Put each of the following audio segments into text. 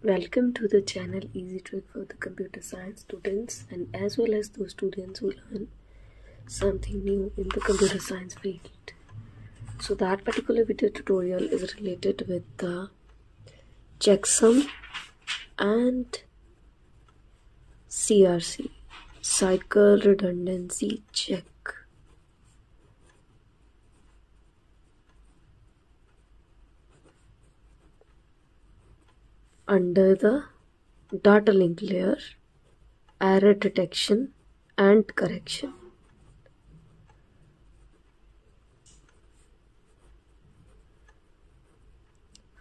Welcome to the channel Easy Trick for the computer science students and as well as those students who learn something new in the computer science field. So that particular video tutorial is related with the checksum and CRC, cycle redundancy check. Under the data link layer, error detection and correction.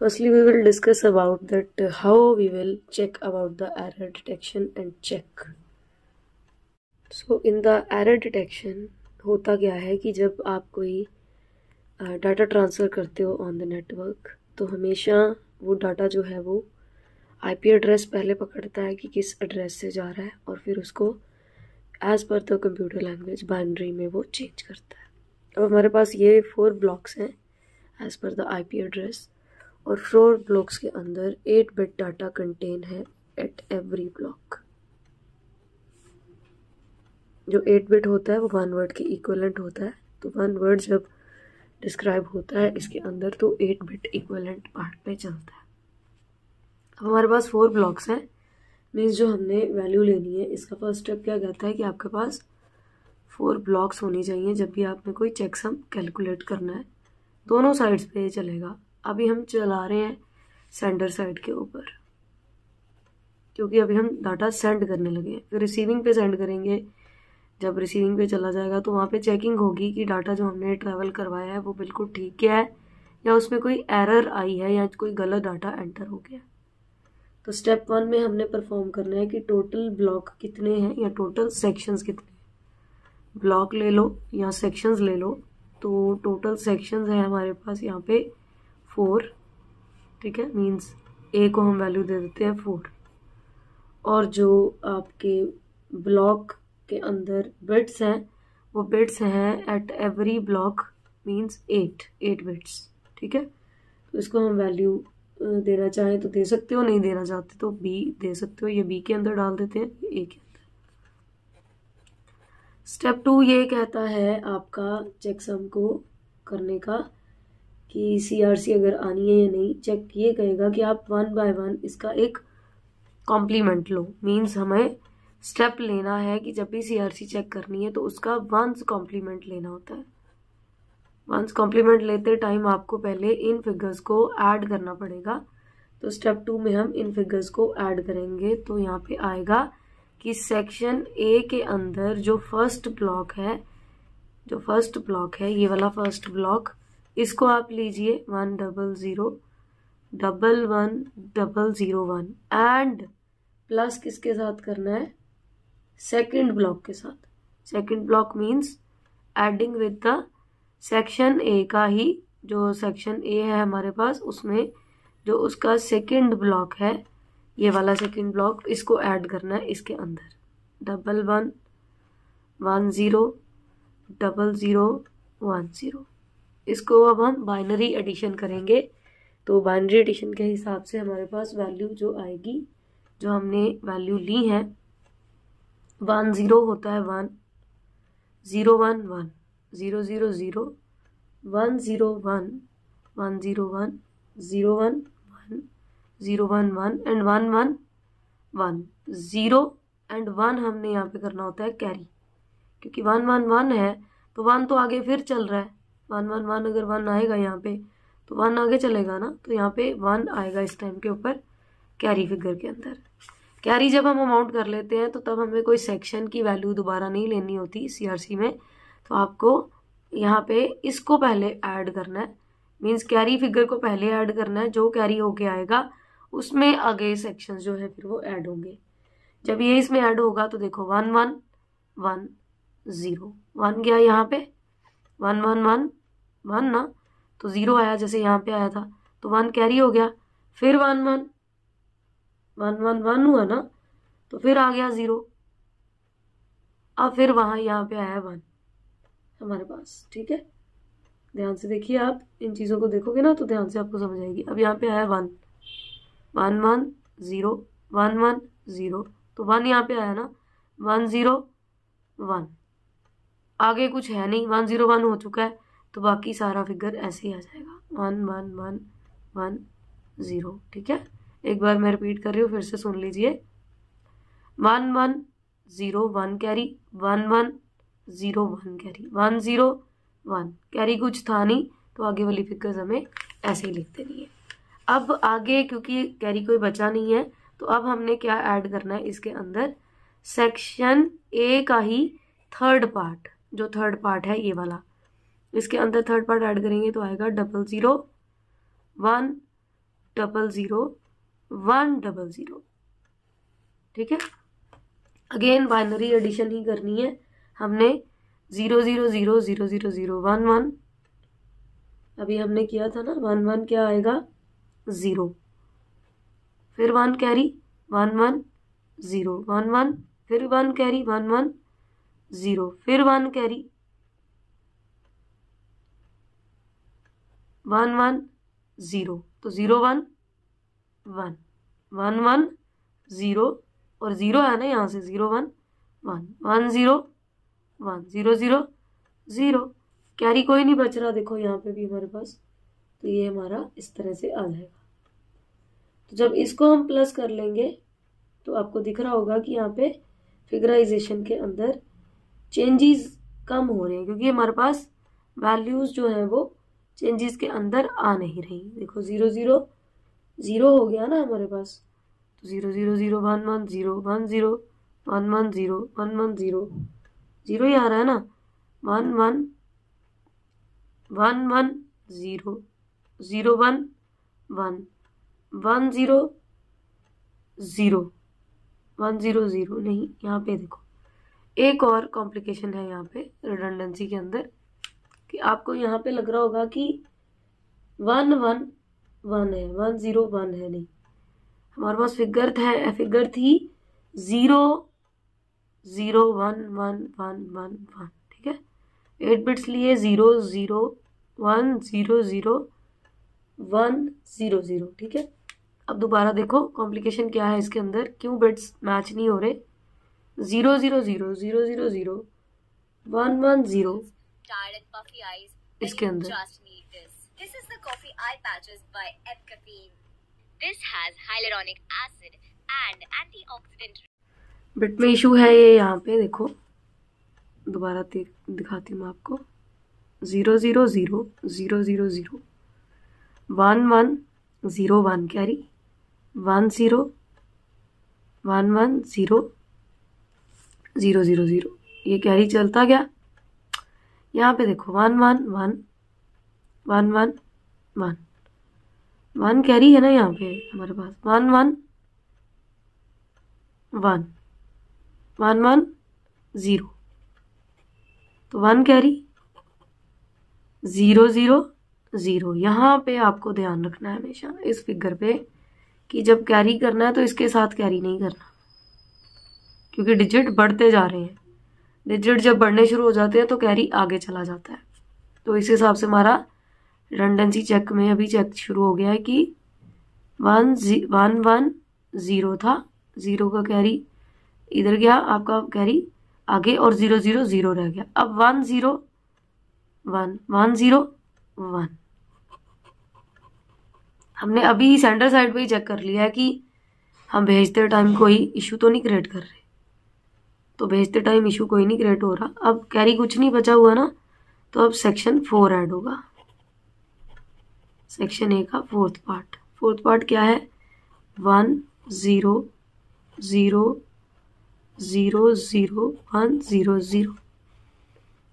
Firstly, we will discuss about that how we will check about the error detection and check. So in the error detection होता क्या है कि जब आप कोई data transfer करते हो on the network तो हमेशा वो डाटा जो है वो आईपी एड्रेस पहले पकड़ता है कि किस एड्रेस से जा रहा है और फिर उसको as per the computer language binary में वो चेंज करता है। अब हमारे पास ये 4 ब्लॉक्स हैं as per the IP address और 4 ब्लॉक्स के अंदर 8 बिट डाटा कंटेन है एट एवरी ब्लॉक। जो 8 बिट होता है वो 1 वर्ड के इक्विवेलेंट होता है, तो 1 वर्ड जब डिस्क्राइब होता है इसके अंदर तो 8 बिट इक्विवेलेंट पार्ट पे चलता है। अब हमारे पास 4 ब्लॉक्स हैं, मीन्स जो हमने वैल्यू लेनी है इसका फर्स्ट स्टेप क्या कहता है कि आपके पास 4 ब्लॉक्स होनी चाहिए जब भी आपने कोई चेकसम कैलकुलेट करना है। दोनों साइड्स पे ये चलेगा। अभी हम चला रहे हैं सेंडर साइड के ऊपर क्योंकि अभी हम डाटा सेंड करने लगे हैं, फिर रिसीविंग पे सेंड करेंगे। जब रिसीविंग पे चला जाएगा तो वहाँ पे चेकिंग होगी कि डाटा जो हमने ट्रैवल करवाया है वो बिल्कुल ठीक है या उसमें कोई एरर आई है या कोई गलत डाटा एंटर हो गया। तो स्टेप 1 में हमने परफॉर्म करना है कि टोटल ब्लॉक कितने हैं या टोटल सेक्शंस कितने हैं। ब्लॉक ले लो या सेक्शंस ले लो, तो टोटल सेक्शंस है हमारे पास यहाँ पे 4, ठीक है। मीन्स ए को हम वैल्यू दे देते हैं 4 और जो आपके ब्लॉक के अंदर बिट्स हैं वो बिट्स हैं at every block means 8 bits, ठीक है। तो इसको हम वैल्यू देना चाहें तो दे सकते हो, नहीं देना चाहते तो बी दे सकते हो। ये बी के अंदर डाल देते हैं, ए के अंदर। स्टेप 2 ये कहता है आपका चेकसम को करने का कि सीआरसी अगर आनी है या नहीं। चेक ये कहेगा कि आप 1 बाय 1 इसका एक कॉम्प्लीमेंट लो। मीन्स हमें स्टेप लेना है कि जब भी सीआरसी चेक करनी है तो उसका 1s कॉम्प्लीमेंट लेना होता है। 1s कॉम्प्लीमेंट लेते टाइम आपको पहले इन फिगर्स को ऐड करना पड़ेगा। तो स्टेप 2 में हम इन फिगर्स को ऐड करेंगे। तो यहाँ पे आएगा कि सेक्शन ए के अंदर जो फर्स्ट ब्लॉक है ये वाला फर्स्ट ब्लॉक, इसको आप लीजिए 100111101 एंड प्लस किसके साथ करना है, सेकंड ब्लॉक के साथ। Second block means adding with the section A का ही, जो सेक्शन ए है हमारे पास उसमें जो उसका सेकंड ब्लॉक है ये वाला सेकंड ब्लॉक, इसको ऐड करना है इसके अंदर। 11100010। इसको अब हम बाइनरी एडिशन करेंगे। तो बाइनरी एडिशन के हिसाब से हमारे पास वैल्यू जो आएगी, जो हमने वैल्यू ली है 10 होता है 1, 011 000 101 101 011 011 एंड 111 0 एंड 1 हमने यहाँ पे करना होता है कैरी, क्योंकि 111 है तो 1 तो आगे फिर चल रहा है। 111 अगर 1 आएगा यहाँ पे तो 1 आगे चलेगा ना, तो यहाँ पे 1 आएगा इस टाइम के ऊपर कैरी फिगर के अंदर। कैरी जब हम अमाउंट कर लेते हैं तो तब हमें कोई सेक्शन की वैल्यू दोबारा नहीं लेनी होती सीआरसी में। तो आपको यहाँ पे इसको पहले ऐड करना है, मीन्स कैरी फिगर को पहले ऐड करना है। जो कैरी होके आएगा उसमें आगे सेक्शंस जो है फिर वो ऐड होंगे। जब ये इसमें ऐड होगा तो देखो 1110 1 गया यहाँ पे, 1111 ना, तो 0 आया जैसे यहाँ पे आया था, तो 1 कैरी हो गया, फिर 111 हुआ ना, तो फिर आ गया 0। अब फिर वहां यहाँ पे आया 1 हमारे पास, ठीक है। ध्यान से देखिए, आप इन चीज़ों को देखोगे ना तो ध्यान से आपको समझ आएगी। अब यहाँ पे आया 1 1 1 0, 1 1 0, तो 1 यहाँ पे आया ना, 1 0 1, आगे कुछ है नहीं, 1 0 1 हो चुका है, तो बाकी सारा फिगर ऐसे ही आ जाएगा, 1 1 1 1 0। ठीक है, एक बार मैं रिपीट कर रही हूँ, फिर से सुन लीजिए। 1 1 0 1 कैरी, 1 1 0 1 कैरी, 1 0 1 कैरी, कुछ था नहीं, तो आगे वाली फिगर्स हमें ऐसे ही लिख देनी है। अब आगे क्योंकि कैरी कोई बचा नहीं है, तो अब हमने क्या ऐड करना है इसके अंदर, सेक्शन ए का ही थर्ड पार्ट, जो थर्ड पार्ट है ये वाला, इसके अंदर थर्ड पार्ट ऐड करेंगे तो आएगा 0 0 1 0 0 1 0 0। ठीक है, अगेन बाइनरी एडिशन ही करनी है हमने, 0 0 0 0 0 0 1 1, अभी हमने किया था ना, 1 1 क्या आएगा 0, फिर 1 कैरी 1 1 0 1 1, फिर 1 कैरी 1 1 0, फिर 1 कैरी 1 1 0, तो 0 1 1 1 1 0, और 0 है ना यहाँ से, 0 1 1 1 0 1 0 0 0, कैरी कोई नहीं बच रहा, देखो यहाँ पे भी हमारे पास, तो ये हमारा इस तरह से आ जाएगा। तो जब इसको हम प्लस कर लेंगे तो आपको दिख रहा होगा कि यहाँ पे फिगराइजेशन के अंदर चेंजेस कम हो रहे हैं, क्योंकि हमारे पास वैल्यूज जो है वो चेंजेस के अंदर आ नहीं रही। देखो 0 0 0 हो गया ना हमारे पास, तो 0 0 0 1 1 0 1 0 1 1 0 1 1 0 0 ही आ रहा है ना, 1 1 1 1 0 0 1 1 1 0 0 1 0 0, नहीं यहाँ पे देखो एक और कॉम्प्लिकेशन है यहाँ पे रिडंडेंसी के अंदर, कि आपको यहाँ पे लग रहा होगा कि 1 1 1 है, 1 0 1 है, नहीं, हमारे पास फिगर थी 0 0 1 1 1 1 1। ठीक है, 8 बिट्स लिए 0 0 1 0 0 1 0 0। ठीक है, अब दोबारा देखो कॉम्प्लिकेशन क्या है इसके अंदर, क्यों बिट्स मैच नहीं हो रहे, 0 0 0 0 0 0 1 1 0 इसके अंदर। This is the coffee eye patches by Epcaffeine. This has hyaluronic acid and antioxidant. Bit में इशू है ये, यहाँ पे देखो दोबारा दिखाती हूँ मैं आपको, 0 0 0 0 0 0 1 1 0 1 कैरी, 1 0 1 1 0 0 0 0, ये कैरी चलता गया। यहाँ पे देखो 1 1 1 1 1 1 1 कैरी है ना यहाँ पे हमारे पास, 1 1 1 1 1 0, तो 1 कैरी 0 0 0। यहाँ पे आपको ध्यान रखना है हमेशा इस फिगर पे कि जब कैरी करना है तो इसके साथ कैरी नहीं करना, क्योंकि डिजिट बढ़ते जा रहे हैं, डिजिट जब बढ़ने शुरू हो जाते हैं तो कैरी आगे चला जाता है। तो इस हिसाब से हमारा रिडंडेंसी चेक में अभी चेक शुरू हो गया है कि 1 1 0 था, 0 का कैरी इधर गया, आपका कैरी आगे, और 0 0 0 रह गया। अब 1 0 1 1 0 1, हमने अभी सेंटर साइड पे ही चेक कर लिया है कि हम भेजते टाइम कोई इशू तो नहीं क्रिएट कर रहे, तो भेजते टाइम इशू कोई नहीं क्रिएट हो रहा। अब कैरी कुछ नहीं बचा हुआ ना, तो अब सेक्शन 4 ऐड होगा, सेक्शन ए का फोर्थ पार्ट क्या है, 1 0 0 0 0 1 0 0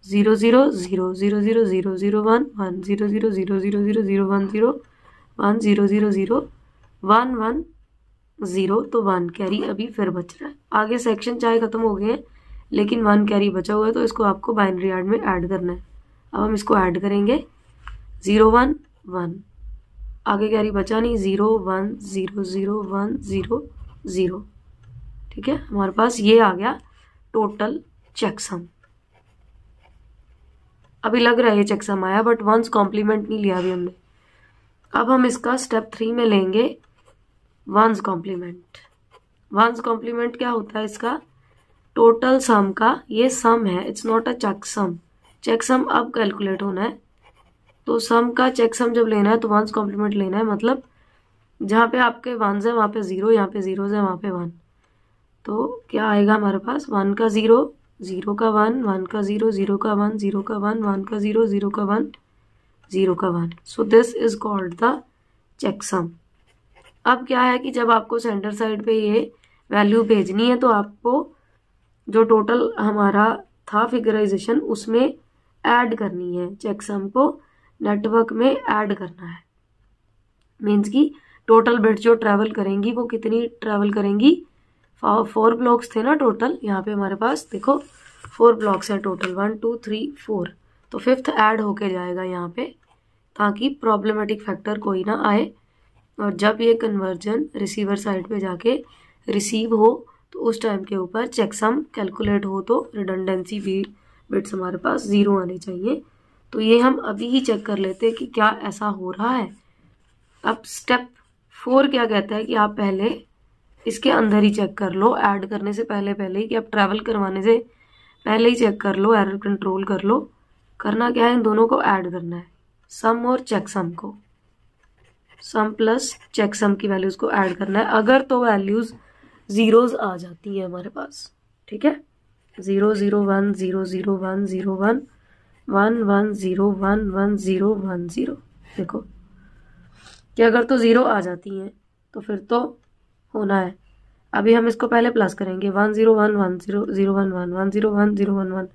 0 0 0 0 0 0 0 1 1 0 0 0 0 0 0 1 0 1 0 0 0 1 1 0, तो 1 कैरी अभी फिर बच रहा है। आगे सेक्शन चाहे खत्म हो गए हैं, लेकिन 1 कैरी बचा हुआ है, तो इसको आपको बाइनरी ऐड में ऐड करना है। अब हम इसको ऐड करेंगे, 0 1 1, आगे कैरी बचा नहीं, 0 1 0 0 1 0 0। ठीक है, हमारे पास ये आ गया टोटल चेकसम। अभी लग रहा है ये चेकसम आया, बट वंस कॉम्प्लीमेंट नहीं लिया अभी हमने। अब हम इसका स्टेप 3 में लेंगे वंस कॉम्प्लीमेंट। वंस कॉम्प्लीमेंट क्या होता है इसका? टोटल सम का ये सम है, it's not a check sum. Check sum अब कैलकुलेट होना है, तो सम का चेक सम जब लेना है तो वंस कॉम्प्लीमेंट लेना है। मतलब जहाँ पे आपके वंस है वहाँ पे 0, यहाँ पे 0 है वहाँ पे 1, तो क्या आएगा हमारे पास? 1 का 0, 0 का 1, 1 का 0, 0 का 1, 0 का 1, 1 का 0, 0 का 1, 0 का 1। So this is called the check sum. अब क्या है कि जब आपको सेंटर साइड पे ये वैल्यू भेजनी है तो आपको जो टोटल हमारा था फिगराइजेशन उसमें ऐड करनी है, चेक सम को नेटवर्क में ऐड करना है। मीन्स कि टोटल बिट्स जो ट्रैवल करेंगी वो कितनी ट्रैवल करेंगी? 4 ब्लॉक्स थे ना टोटल, यहाँ पे हमारे पास देखो 4 ब्लॉक्स हैं टोटल, 1 2 3 4, तो 5th ऐड होके जाएगा यहाँ पे, ताकि प्रॉब्लमेटिक फैक्टर कोई ना आए। और जब ये कन्वर्जन रिसीवर साइड पे जाके रिसीव हो तो उस टाइम के ऊपर चेकसम कैलकुलेट हो तो रिडंडेंसी बिट्स हमारे पास 0 आने चाहिए। तो ये हम अभी ही चेक कर लेते हैं कि क्या ऐसा हो रहा है। अब स्टेप 4 क्या कहता है कि आप पहले इसके अंदर ही चेक कर लो, ऐड करने से पहले ही, कि आप ट्रैवल करवाने से पहले ही चेक कर लो, एरर कंट्रोल कर लो। करना क्या है? इन दोनों को ऐड करना है, सम और चेक सम को, सम प्लस चेक सम की वैल्यूज को ऐड करना है। अगर तो वैल्यूज जीरोज आ जाती है हमारे पास, ठीक है, 0 0 1 0 0 1 0 1 1 1 0 1 1 0 1 0, देखो कि अगर तो 0 आ जाती हैं तो फिर तो होना है। अभी हम इसको पहले प्लस करेंगे, 1 0 1 1 0 0 1 1 1 0 1 0 1 1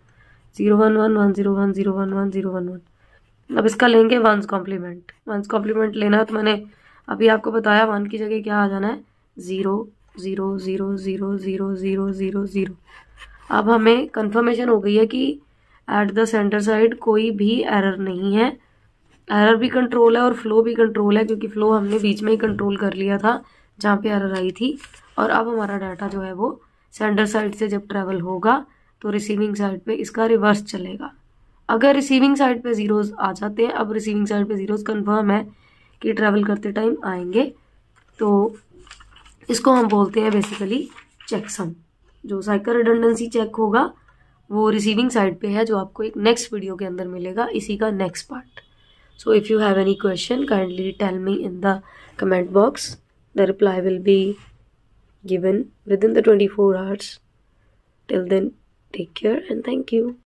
0 1 1 1 0 1 0 1 1 0 1 1। अब इसका लेंगे वंस कॉम्प्लीमेंट। वंस कॉम्प्लीमेंट लेना है तो मैंने अभी आपको बताया 1 की जगह क्या आ जाना है? 0 0 0 0 0 0 0 0। अब हमें कंफर्मेशन हो गई है कि एट द सेंटर साइड कोई भी एरर नहीं है। एरर भी कंट्रोल है और फ्लो भी कंट्रोल है, क्योंकि फ्लो हमने बीच में ही कंट्रोल कर लिया था जहाँ पे एरर आई थी। और अब हमारा डाटा जो है वो सेंडर साइड से जब ट्रेवल होगा तो रिसीविंग साइड पे इसका रिवर्स चलेगा। अगर रिसीविंग साइड पे जीरोज आ जाते हैं, अब रिसीविंग साइड पे जीरोज कंफर्म है कि ट्रेवल करते टाइम आएंगे, तो इसको हम बोलते हैं बेसिकली चेकसम। जो साइकिल रिडंडेंसी चेक होगा वो रिसीविंग साइड पे है, जो आपको एक नेक्स्ट वीडियो के अंदर मिलेगा, इसी का next part. So if you have any question, kindly tell me in the comment box. The reply will be given within the 24 hours. Till then, take care and thank you.